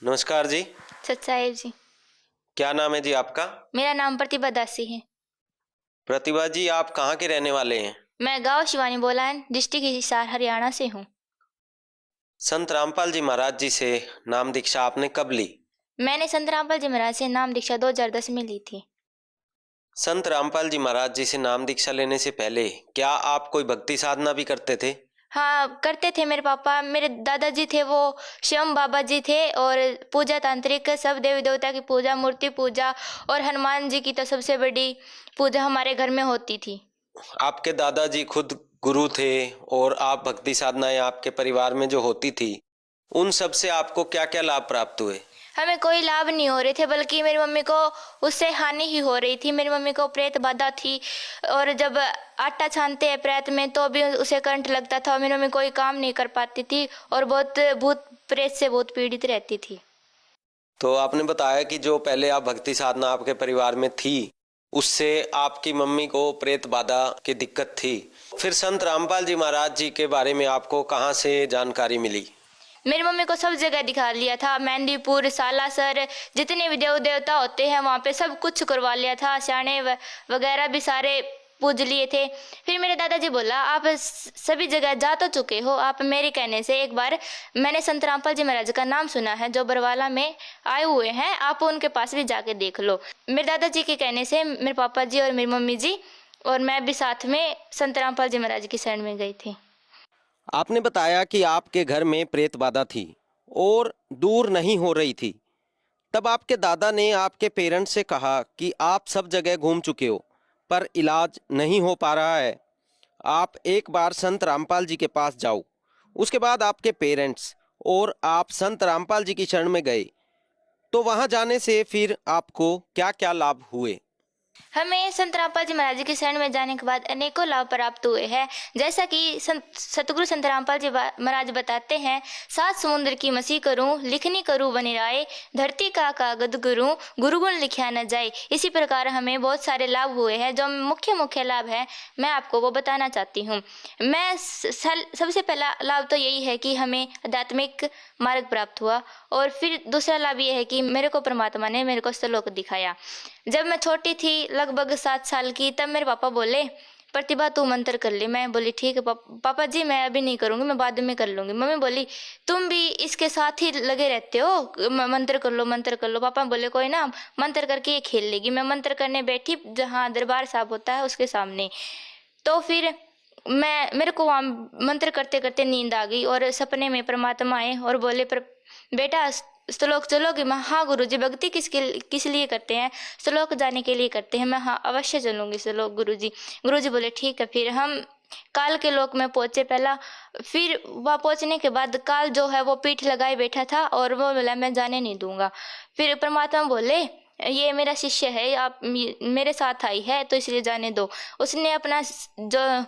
नमस्कार जी। सत साहिब जी। क्या नाम है जी आपका? मेरा नाम प्रतिभा दासी है। प्रतिभा जी, आप कहाँ के रहने वाले हैं? मैं गांव शिवानी बोलान, डिस्ट्रिक्ट हिसार, हरियाणा से हूँ। संत रामपाल जी महाराज जी से नाम दीक्षा आपने कब ली? मैंने संत रामपाल जी महाराज से नाम दीक्षा 2010 में ली थी। संत रामपाल जी महाराज जी से नाम दीक्षा लेने से पहले क्या आप कोई भक्ति साधना भी करते थे? हाँ, करते थे। मेरे पापा, मेरे दादाजी थे वो शिवम बाबा जी थे, और पूजा तांत्रिक सब देवी देवता की पूजा, मूर्ति पूजा, और हनुमान जी की तो सबसे बड़ी पूजा हमारे घर में होती थी। आपके दादाजी खुद गुरु थे और आप भक्ति साधनाएं आपके परिवार में जो होती थी, उन सब से आपको क्या क्या लाभ प्राप्त हुए? हमें कोई लाभ नहीं हो रहे थे, बल्कि मेरी मम्मी को उससे हानि ही हो रही थी। मेरी मम्मी को प्रेत बाधा थी, और जब आटा छानते हैं प्रेत में तो भी उसे करंट लगता था, और मेरी मम्मी कोई काम नहीं कर पाती थी, और बहुत भूत प्रेत से बहुत पीड़ित रहती थी। तो आपने बताया कि जो पहले आप भक्ति साधना आपके परिवार में थी, उससे आपकी मम्मी को प्रेत बाधा की दिक्कत थी। फिर संत रामपाल जी महाराज जी के बारे में आपको कहाँ से जानकारी मिली? मेरी मम्मी को सब जगह दिखा लिया था, मेहंदीपुर, सालासर, जितने भी देव देवता होते हैं वहाँ पे सब कुछ करवा लिया था। स्याणे वगैरह भी सारे पूज लिए थे। फिर मेरे दादाजी बोला, आप सभी जगह जा तो चुके हो, आप मेरे कहने से एक बार, मैंने संत रामपाल जी महाराज का नाम सुना है जो बरवाला में आए हुए हैं, आप उनके पास भी जाके देख लो। मेरे दादाजी के कहने से मेरे पापा जी और मेरी मम्मी जी और मैं भी साथ में संत रामपाल जी महाराज की शरण में गई थी। आपने बताया कि आपके घर में प्रेत बाधा थी और दूर नहीं हो रही थी। तब आपके दादा ने आपके पेरेंट्स से कहा कि आप सब जगह घूम चुके हो पर इलाज नहीं हो पा रहा है, आप एक बार संत रामपाल जी के पास जाओ। उसके बाद आपके पेरेंट्स और आप संत रामपाल जी की शरण में गए, तो वहां जाने से फिर आपको क्या क्या लाभ हुए? हमें संत रामपाल जी महाराज जी की शरण में जाने के बाद अनेकों लाभ प्राप्त हुए हैं। जैसा कि सतगुरु संत रामपाल जी महाराज बताते हैं, सात समुद्र की मसी करूं, लिखनी करूं बनी राय, धरती का कागद करूं, गुरु गुण लिखा न जाए। इसी प्रकार हमें बहुत सारे लाभ हुए हैं। जो मुख्य मुख्य लाभ है मैं आपको वो बताना चाहती हूँ। मैं सबसे पहला लाभ तो यही है कि हमें आध्यात्मिक मार्ग प्राप्त हुआ, और फिर दूसरा लाभ ये है कि मेरे को परमात्मा ने मेरे को श्लोक दिखाया। जब मैं छोटी थी, लगभग 7 साल की, तब मेरे पापा बोले, प्रतिभा तू मंत्र कर ले। मैं बोली ठीक है पापा जी, मैं अभी नहीं करूंगी, मैं बाद में कर लूंगी। मम्मी बोली तुम भी इसके साथ ही लगे रहते हो, मंत्र कर लो मंत्र कर लो। पापा बोले कोई ना, मंत्र करके ये खेल लेगी। मैं मंत्र करने बैठी जहाँ दरबार साहब होता है उसके सामने। तो फिर मेरे को वहाँ मंत्र करते करते नींद आ गई, और सपने में परमात्मा आए और बोले, बेटा श्लोक चलोगे? मैं हाँ गुरुजी। भक्ति किस लिए करते हैं? श्लोक जाने के लिए करते हैं। मैं हाँ अवश्य चलूंगी श्लोक गुरुजी। गुरुजी बोले ठीक है। फिर हम काल के लोक में पहुंचे पहला। फिर वहाँ पहुंचने के बाद काल जो है वो पीठ लगाए बैठा था, और वो बोला मैं जाने नहीं दूंगा। फिर परमात्मा बोले ये मेरा शिष्य है, आप मेरे साथ आई है तो इसलिए जाने दो। उसने अपना जो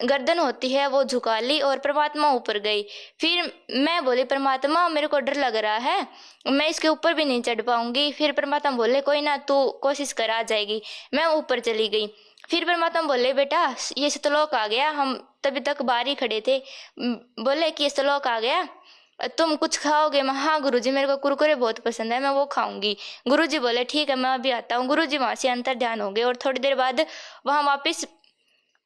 गर्दन होती है वो झुका ली, और परमात्मा ऊपर गई। फिर मैं बोली परमात्मा मेरे को डर लग रहा है, मैं इसके ऊपर भी नहीं चढ़ पाऊंगी। फिर परमात्मा बोले कोई ना, तू कोशिश कर, आ जाएगी। मैं ऊपर चली गई। फिर परमात्मा बोले बेटा ये सतलोक आ गया। हम तभी तक बाहर ही खड़े थे। बोले कि ये सतलोक आ गया, तुम कुछ खाओगे? मैं हाँ गुरुजी, मेरे को कुरकुरे बहुत पसंद है, मैं वो खाऊंगी। गुरुजी बोले ठीक है मैं अभी आता हूँ। गुरुजी वहां से अंतर ध्यान हो गए, और थोड़ी देर बाद वहां वापिस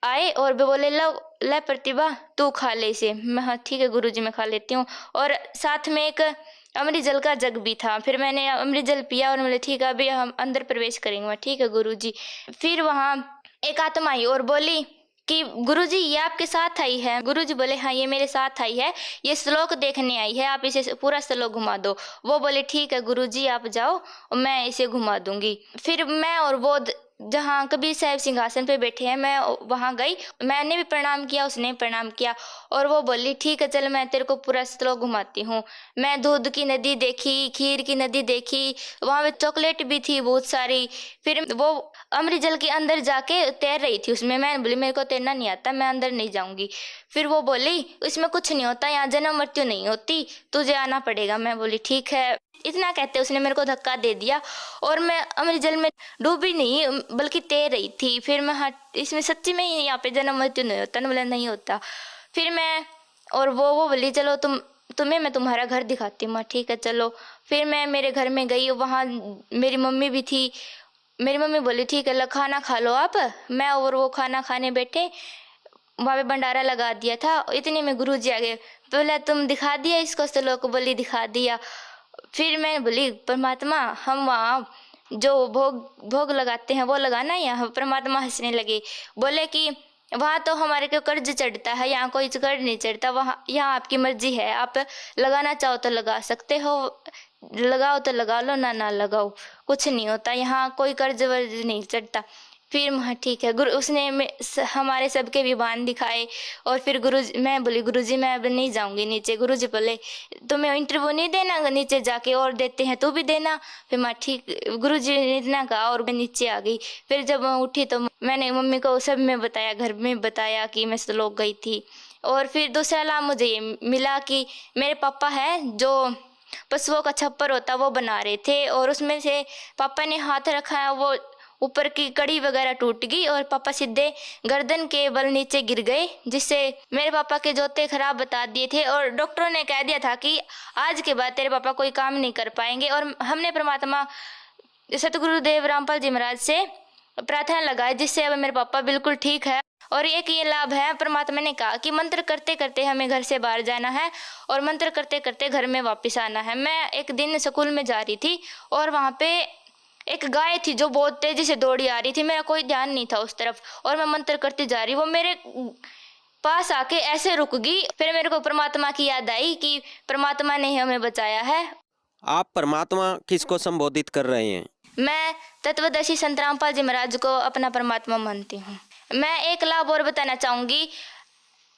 आए और भी बोले लो ले प्रतिभा तू खा ले इसे। मैं हाँ ठीक है गुरुजी मैं खा लेती हूँ। और साथ में एक अमृत जल का जग भी था। फिर मैंने अमृत जल पिया और बोले ठीक है अभी हम अंदर प्रवेश करेंगे। मैं ठीक है गुरुजी। फिर वहाँ एक आत्मा आई और बोली कि गुरुजी ये आपके साथ आई है? गुरुजी बोले हाँ ये मेरे साथ आई है, ये श्लोक देखने आई है, आप इसे पूरा श्लोक घुमा दो। वो बोले ठीक है गुरुजी आप जाओ, मैं इसे घुमा दूंगी। फिर मैं और वो जहाँ कबीर साहब सिंहासन पे बैठे हैं मैं वहां गई। मैंने भी प्रणाम किया, उसने भी प्रणाम किया, और वो बोली ठीक है चल मैं तेरे को पूरा श्लोक घुमाती हूँ। मैं दूध की नदी देखी, खीर की नदी देखी, वहां पे चॉकलेट भी थी बहुत सारी। फिर वो अमृत जल के अंदर जाके तैर रही थी उसमें। मैं बोली मेरे को तैरना नहीं आता, मैं अंदर नहीं जाऊंगी। फिर वो बोली इसमें कुछ नहीं होता, यहाँ जन्म मृत्यु नहीं होती, तुझे आना पड़ेगा। मैं बोली ठीक है। इतना कहते उसने मेरे को धक्का दे दिया, और मैं अमृत जल में डूबी नहीं बल्कि तैर रही थी। फिर मैं हाँ इसमें सच्ची में ही यहाँ पे जन्म मृत्यु नहीं होता ना? बोले नहीं होता। फिर मैं और वो बोली चलो तुम तुम्हें मैं तुम्हारा घर दिखाती हूँ। ठीक है चलो। फिर मैं मेरे घर में गई, वहाँ मेरी मम्मी भी थी। मेरी मम्मी बोली ठीक है खाना खा लो आप। मैं और वो खाना खाने बैठे, वहाँ पे भंडारा लगा दिया था। इतने में गुरुजी आ गए, बोला तुम दिखा दिया इसको श्लोक? बोली दिखा दिया। फिर मैं बोली परमात्मा हम वहाँ जो भोग लगाते हैं वो लगाना। यहाँ परमात्मा हंसने लगे, बोले कि वहाँ तो हमारे को कर्ज चढ़ता है, यहाँ कोई कर्ज नहीं चढ़ता। वहाँ यहाँ आपकी मर्जी है, आप लगाना चाहो तो लगा सकते हो, लगाओ तो लगा लो, ना लगाओ, कुछ नहीं होता, यहाँ कोई कर्ज वर्ज नहीं चढ़ता। फिर वहाँ ठीक है गुरु उसने हमारे सबके विधान दिखाए। और फिर मैं बोली गुरुजी मैं अब नहीं जाऊंगी नीचे। गुरुजी बोले तुम्हें इंटरव्यू नहीं देना नीचे जाके, और देते हैं तो भी देना। फिर मैं ठीक गुरुजी ने इतना कहा और मैं नीचे आ गई। फिर जब मैं उठी तो मैंने मम्मी को सब में बताया, घर में बताया कि मैं श्लोक गई थी। और फिर दूसरा लाभ मुझे ये मिला कि मेरे पापा हैं जो पशुओं का छप्पर होता वो बना रहे थे, और उसमें से पापा ने हाथ रखा है, वो ऊपर की कड़ी वगैरह टूट गई और पापा सीधे गर्दन के बल नीचे गिर गए, जिससे मेरे पापा के जोते खराब बता दिए थे। और डॉक्टरों ने कह दिया था कि आज के बाद तेरे पापा कोई काम नहीं कर पाएंगे। और हमने परमात्मा सतगुरुदेव रामपाल जी महाराज से प्रार्थना लगाई, जिससे अब मेरे पापा बिल्कुल ठीक है। और एक ये लाभ है, परमात्मा ने कहा कि मंत्र करते करते हमें घर से बाहर जाना है और मंत्र करते करते घर में वापस आना है। मैं एक दिन स्कूल में जा रही थी और वहाँ पे एक गाय थी जो बहुत तेजी से दौड़ी आ रही थी, मेरा कोई ध्यान नहीं था उस तरफ, और मैं मंत्र करती जा रही, वो मेरे पास आके ऐसे रुक गई। फिर मेरे को परमात्मा की याद आई कि परमात्मा ने हमें बचाया है। आप परमात्मा किसको संबोधित कर रहे हैं? मैं तत्वदर्शी संत रामपाल जी महाराज को अपना परमात्मा मानती हूँ। मैं एक लाभ और बताना चाहूँगी,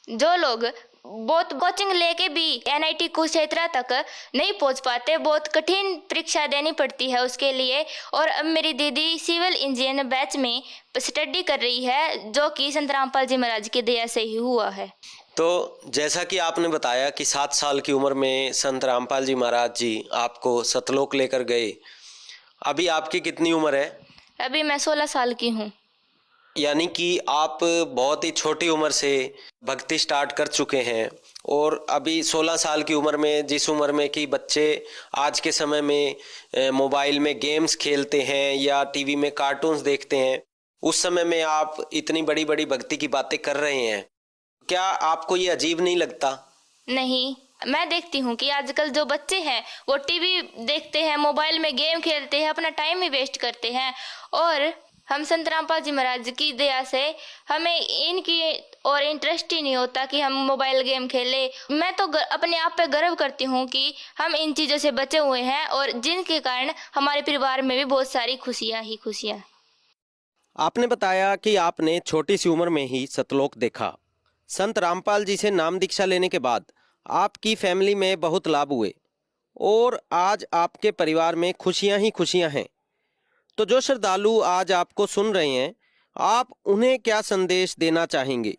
जो लोग बहुत कोचिंग लेके भी NIT कुरुक्षेत्र तक नहीं पहुंच पाते, बहुत कठिन परीक्षा देनी पड़ती है उसके लिए। और अब मेरी दीदी सिविल इंजीनियर बैच में स्टडी कर रही है, जो कि संत रामपाल जी महाराज की दया से ही हुआ है। तो जैसा कि आपने बताया कि 7 साल की उम्र में संत रामपाल जी महाराज जी आपको सतलोक लेकर गए। अभी आपकी कितनी उम्र है? अभी मैं 16 साल की हूँ। यानी कि आप बहुत ही छोटी उम्र से भक्ति स्टार्ट कर चुके हैं, और अभी 16 साल की उम्र में, जिस उम्र में कि बच्चे आज के समय में मोबाइल में गेम्स खेलते हैं या टीवी में कार्टून्स देखते हैं, उस समय में आप इतनी बड़ी बड़ी भक्ति की बातें कर रहे हैं। क्या आपको ये अजीब नहीं लगता? नहीं, मैं देखती हूँ कि आजकल जो बच्चे हैं वो टीवी देखते हैं, मोबाइल में गेम खेलते हैं, अपना टाइम ही वेस्ट करते हैं। और हम संत रामपाल जी महाराज की दया से हमें इनकी और इंटरेस्ट ही नहीं होता कि हम मोबाइल गेम खेलें। मैं तो अपने आप पे गर्व करती हूँ कि हम इन चीज़ों से बचे हुए हैं, और जिनके कारण हमारे परिवार में भी बहुत सारी खुशियाँ ही खुशियाँ। आपने बताया कि आपने छोटी सी उम्र में ही सतलोक देखा। संत रामपाल जी से नाम दीक्षा लेने के बाद आपकी फैमिली में बहुत लाभ हुए और आज आपके परिवार में खुशियां ही खुशियां हैं। तो जो श्रद्धालु आज आपको सुन रहे हैं, आप उन्हें क्या संदेश देना चाहेंगे?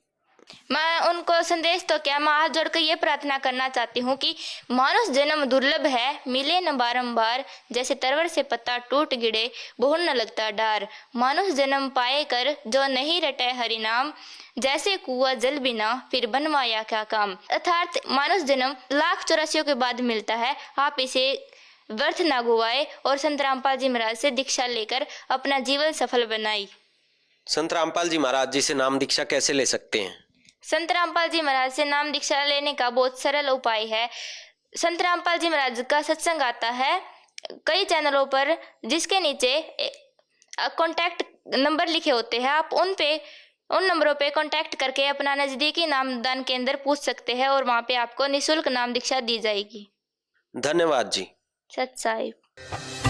मैं उनको संदेश तो क्या, मैं हाथ जोड़कर ये प्रार्थना करना चाहती हूँ कि मानुष जन्म दुर्लभ है, मिले न बारंबार, जैसे तरवर से पत्ता टूट गिरे बहुर न लगता डार। मानुष जन्म पाए कर जो नहीं रटे हरि नाम, जैसे कुआं जल बिना फिर बनवाया क्या काम। अर्थात मानुष जन्म लाख 84 के बाद मिलता है, आप इसे व्यर्थ ना गुवाए और संत रामपाल जी महाराज से दीक्षा लेकर अपना जीवन सफल बनाई। संत रामपाल जी महाराज जी से नाम दीक्षा कैसे ले सकते हैं? संत रामपाल जी महाराज से नाम दीक्षा लेने का बहुत सरल उपाय है। संत रामपाल जी महाराज का सत्संग आता है कई चैनलों पर, जिसके नीचे कॉन्टैक्ट नंबर लिखे होते हैं। आप उन नंबरों पे कॉन्टैक्ट करके अपना नजदीकी नामदान केंद्र पूछ सकते हैं, और वहाँ पे आपको निःशुल्क नाम दीक्षा दी जाएगी। धन्यवाद जी। सत साहिब।